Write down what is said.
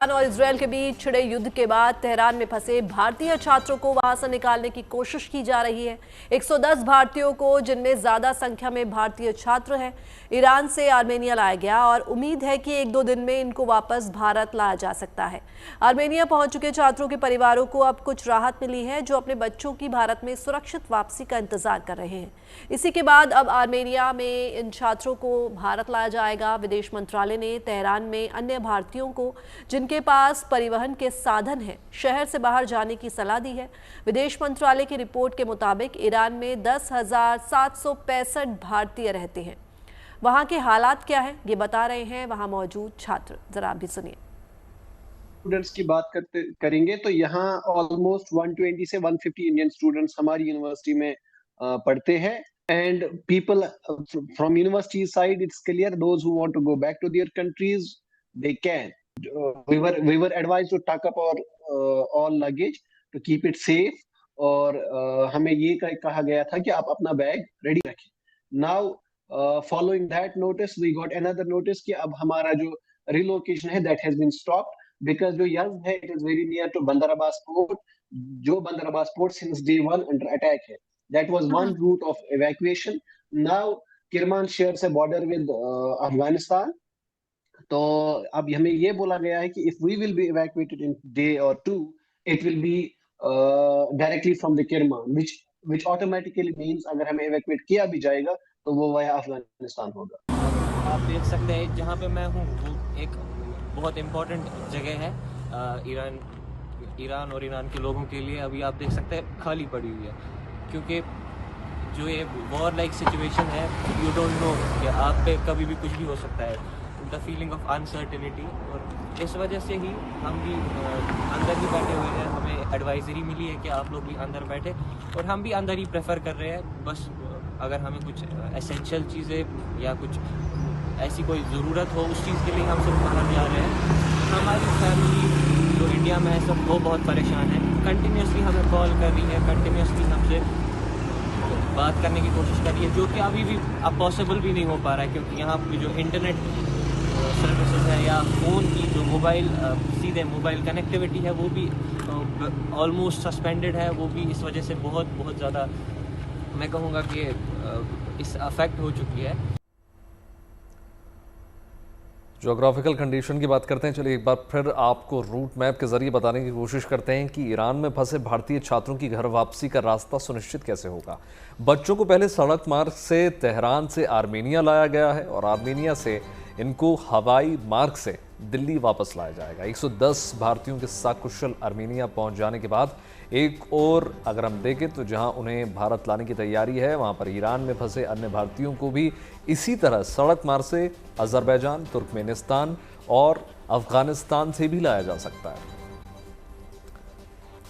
और इजरायल के बीच छिड़े युद्ध के बाद तेहरान में फंसे भारतीय छात्रों को वहां से निकालने की कोशिश की जा रही है। 110 भारतीयों को, जिनमें ज्यादा संख्या में भारतीय छात्र हैं, ईरान से आर्मेनिया लाया गया और उम्मीद है कि 1-2 दिन में इनको वापस भारत लाया जा सकता है। आर्मेनिया पहुंच चुके छात्रों के परिवारों को अब कुछ राहत मिली है, जो अपने बच्चों की भारत में सुरक्षित वापसी का इंतजार कर रहे हैं। इसी के बाद अब आर्मेनिया में इन छात्रों को भारत लाया जाएगा। विदेश मंत्रालय ने तेहरान में अन्य भारतीयों को, जिनके पास परिवहन के साधन हैं, शहर से बाहर जाने की सलाह दी है। विदेश मंत्रालय की रिपोर्ट के मुताबिक ईरान में 10,765 भारतीय रहते हैं। वहां के हालात क्या हैं, ये बता रहे हैं वहां मौजूद छात्र। जरा आप भी सुनिए। स्टूडेंट्स की बात करेंगे तो यहाँ ऑलमोस्ट 120 से 150 इंडियन स्टूडेंट्स हमारी यूनिवर्सिटी में पढ़ते हैं। And people from university side, it's clear those who want to go back to their countries they can. We were advised to tuck up our all luggage to keep it safe. और हमें ये कहा गया था कि आप अपना bag ready रखें. Now following that notice, we got another notice कि अब हमारा जो relocation है that has been stopped because जो यज़ है it is very near to Bandar Abbas port, जो Bandar Abbas port since day one under attack है. That was one route of evacuation. Now Kirman shares a border with Afghanistan. तो अब हमें ये बोला गया है कि if we will be evacuated in day और two, it will be directly from the Kerman, which automatically means अगर हमें इवैक्यूएट किया भी जाएगा तो वो वाया अफगानिस्तान होगा। आप देख सकते हैं जहाँ पे मैं हूँ वो एक बहुत इम्पोर्टेंट जगह है ईरान और ईरान के लोगों के लिए। अभी आप देख सकते हैं खाली पड़ी हुई है, क्योंकि जो ये वॉर लाइक सिचुएशन है, यू डोंट नो कि आप पे कभी भी कुछ भी हो सकता है। द फीलिंग ऑफ अनसर्टेनिटी, और इस वजह से ही हम भी अंदर ही बैठे हुए हैं। हमें एडवाइजरी मिली है कि आप लोग भी अंदर बैठे, और हम भी अंदर ही प्रेफर कर रहे हैं। बस अगर हमें कुछ एसेंशियल चीज़ें या कुछ ऐसी कोई ज़रूरत हो, उस चीज़ के लिए हम सब बाहर जा रहे हैं। हमारी फैमिली जो इंडिया में है सब वो बहुत परेशान है, कंटिन्यूसली हमें कॉल कर रही है, कंटिन्यूसली हमसे बात करने की कोशिश कर रही है, जो कि अभी भी अब पॉसिबल भी नहीं हो पा रहा है, क्योंकि यहाँ की जो इंटरनेट सर्विसेज है या फ़ोन की जो सीधे मोबाइल कनेक्टिविटी है वो भी ऑलमोस्ट सस्पेंडेड है। वो भी इस वजह से बहुत ज़्यादा मैं कहूँगा कि इस अफेक्ट हो चुकी है। ज्योग्राफिकल कंडीशन की बात करते हैं। चलिए एक बार फिर आपको रूट मैप के जरिए बताने की कोशिश करते हैं कि ईरान में फंसे भारतीय छात्रों की घर वापसी का रास्ता सुनिश्चित कैसे होगा। बच्चों को पहले सड़क मार्ग से तेहरान से आर्मेनिया लाया गया है और आर्मेनिया से इनको हवाई मार्ग से दिल्ली वापस लाया जाएगा। 110 भारतीयों के सकुशल आर्मेनिया पहुंच जाने के बाद एक और अगर हम देखें तो जहां उन्हें भारत लाने की तैयारी है, वहां पर ईरान में फंसे अन्य भारतीयों को भी इसी तरह सड़क मार्ग से अजरबैजान, तुर्कमेनिस्तान और अफगानिस्तान से भी लाया जा सकता है।